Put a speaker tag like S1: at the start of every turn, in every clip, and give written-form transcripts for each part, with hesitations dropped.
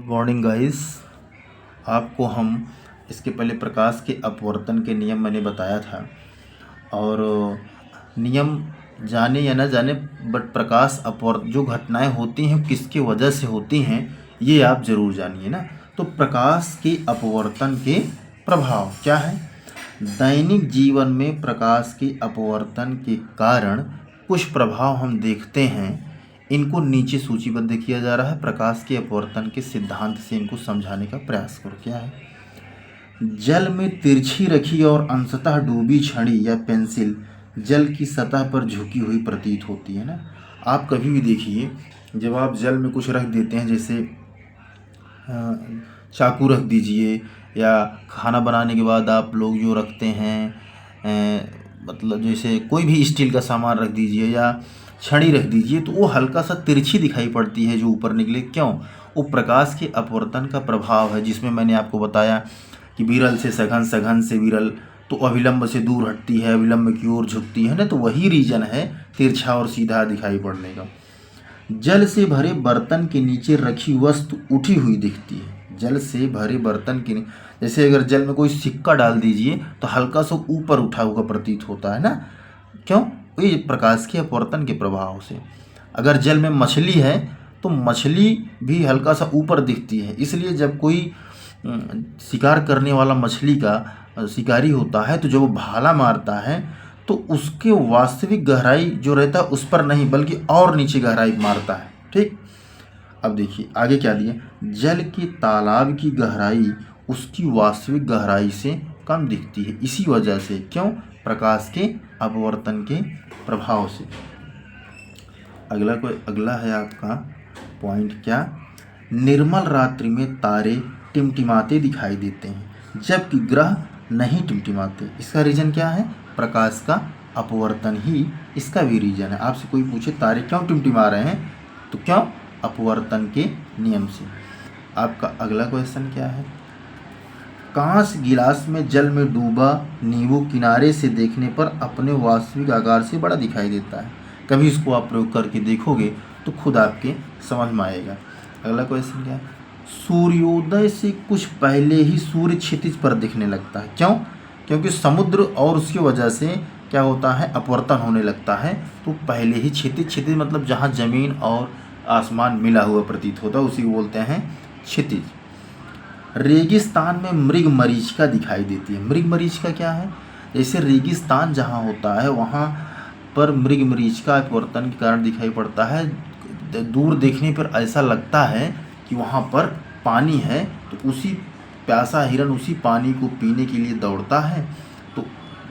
S1: Good morning guys. आपको हम इसके पहले प्रकाश के अपवर्तन के नियम मैंने बताया था और नियम जाने या ना जाने बट प्रकाश अपवर्तन जो घटनाएं होती हैं किसके वजह से होती हैं ये आप ज़रूर जानिए ना। तो प्रकाश के अपवर्तन के प्रभाव क्या है। दैनिक जीवन में प्रकाश के अपवर्तन के कारण कुछ प्रभाव हम देखते हैं, इनको नीचे सूचीबद्ध किया जा रहा है। प्रकाश के अपवर्तन के सिद्धांत से इनको समझाने का प्रयास करो। क्या है। जल में तिरछी रखी और अंशतः डूबी छड़ी या पेंसिल जल की सतह पर झुकी हुई प्रतीत होती है ना। आप कभी भी देखिए, जब आप जल में कुछ रख देते हैं, जैसे चाकू रख दीजिए या खाना बनाने के बाद आप लोग जो रखते हैं मतलब जैसे कोई भी स्टील का सामान रख दीजिए या छड़ी रख दीजिए, तो वो हल्का सा तिरछी दिखाई पड़ती है जो ऊपर निकले। क्यों? वो प्रकाश के अपवर्तन का प्रभाव है, जिसमें मैंने आपको बताया कि विरल से सघन, सघन से विरल, तो अविलंब से दूर हटती है, अविलंब की ओर झुकती है ना। तो वही रीजन है तिरछा और सीधा दिखाई पड़ने का। जल से भरे बर्तन के नीचे रखी वस्तु उठी हुई दिखती है। जल से भरे बर्तन के जैसे अगर जल में कोई सिक्का डाल दीजिए तो हल्का सा ऊपर उठा हुआ प्रतीत होता है ना। क्यों? ये प्रकाश के अपवर्तन के प्रभाव से। अगर जल में मछली है तो मछली भी हल्का सा ऊपर दिखती है, इसलिए जब कोई शिकार करने वाला मछली का शिकारी होता है तो जब वो भाला मारता है तो उसके वास्तविक गहराई जो रहता है उस पर नहीं बल्कि और नीचे गहराई मारता है। ठीक। अब देखिए आगे क्या दिए। जल के तालाब की गहराई उसकी वास्तविक गहराई से कम दिखती है, इसी वजह से। क्यों? प्रकाश के अपवर्तन के प्रभाव से। अगला है आपका पॉइंट क्या। निर्मल रात्रि में तारे टिमटिमाते दिखाई देते हैं जबकि ग्रह नहीं टिमटिमाते। इसका रीजन क्या है? प्रकाश का अपवर्तन ही इसका भी रीजन है। आपसे कोई पूछे तारे क्यों टिमटिमा रहे हैं, तो क्यों? अपवर्तन के नियम से। आपका अगला क्वेश्चन क्या है। कांच गिलास में जल में डूबा नींबू किनारे से देखने पर अपने वास्तविक आकार से बड़ा दिखाई देता है। कभी इसको आप प्रयोग करके देखोगे तो खुद आपके समझ में आएगा। अगला क्वेश्चन क्या है। सूर्योदय से कुछ पहले ही सूर्य क्षितिज पर दिखने लगता है। क्यों? क्योंकि समुद्र और उसकी वजह से क्या होता है, अपवर्तन होने लगता है। तो पहले ही क्षितिज मतलब जहाँ जमीन और आसमान मिला हुआ प्रतीत होता है, उसी को बोलते हैं क्षितिज। रेगिस्तान में मृग मरीचिका दिखाई देती है। मृग मरीचिका क्या है? जैसे रेगिस्तान जहाँ होता है वहाँ पर मृग मरीचिका अपवर्तन के कारण दिखाई पड़ता है। दूर देखने पर ऐसा लगता है कि वहाँ पर पानी है, तो उसी प्यासा हिरन उसी पानी को पीने के लिए दौड़ता है तो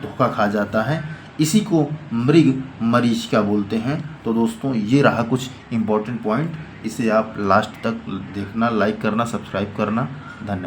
S1: धोखा खा जाता है। इसी को मृग मरीचिका बोलते हैं। तो दोस्तों ये रहा कुछ इम्पोर्टेंट पॉइंट, इसे आप लास्ट तक देखना, लाइक करना, सब्सक्राइब करना। धन्यवाद।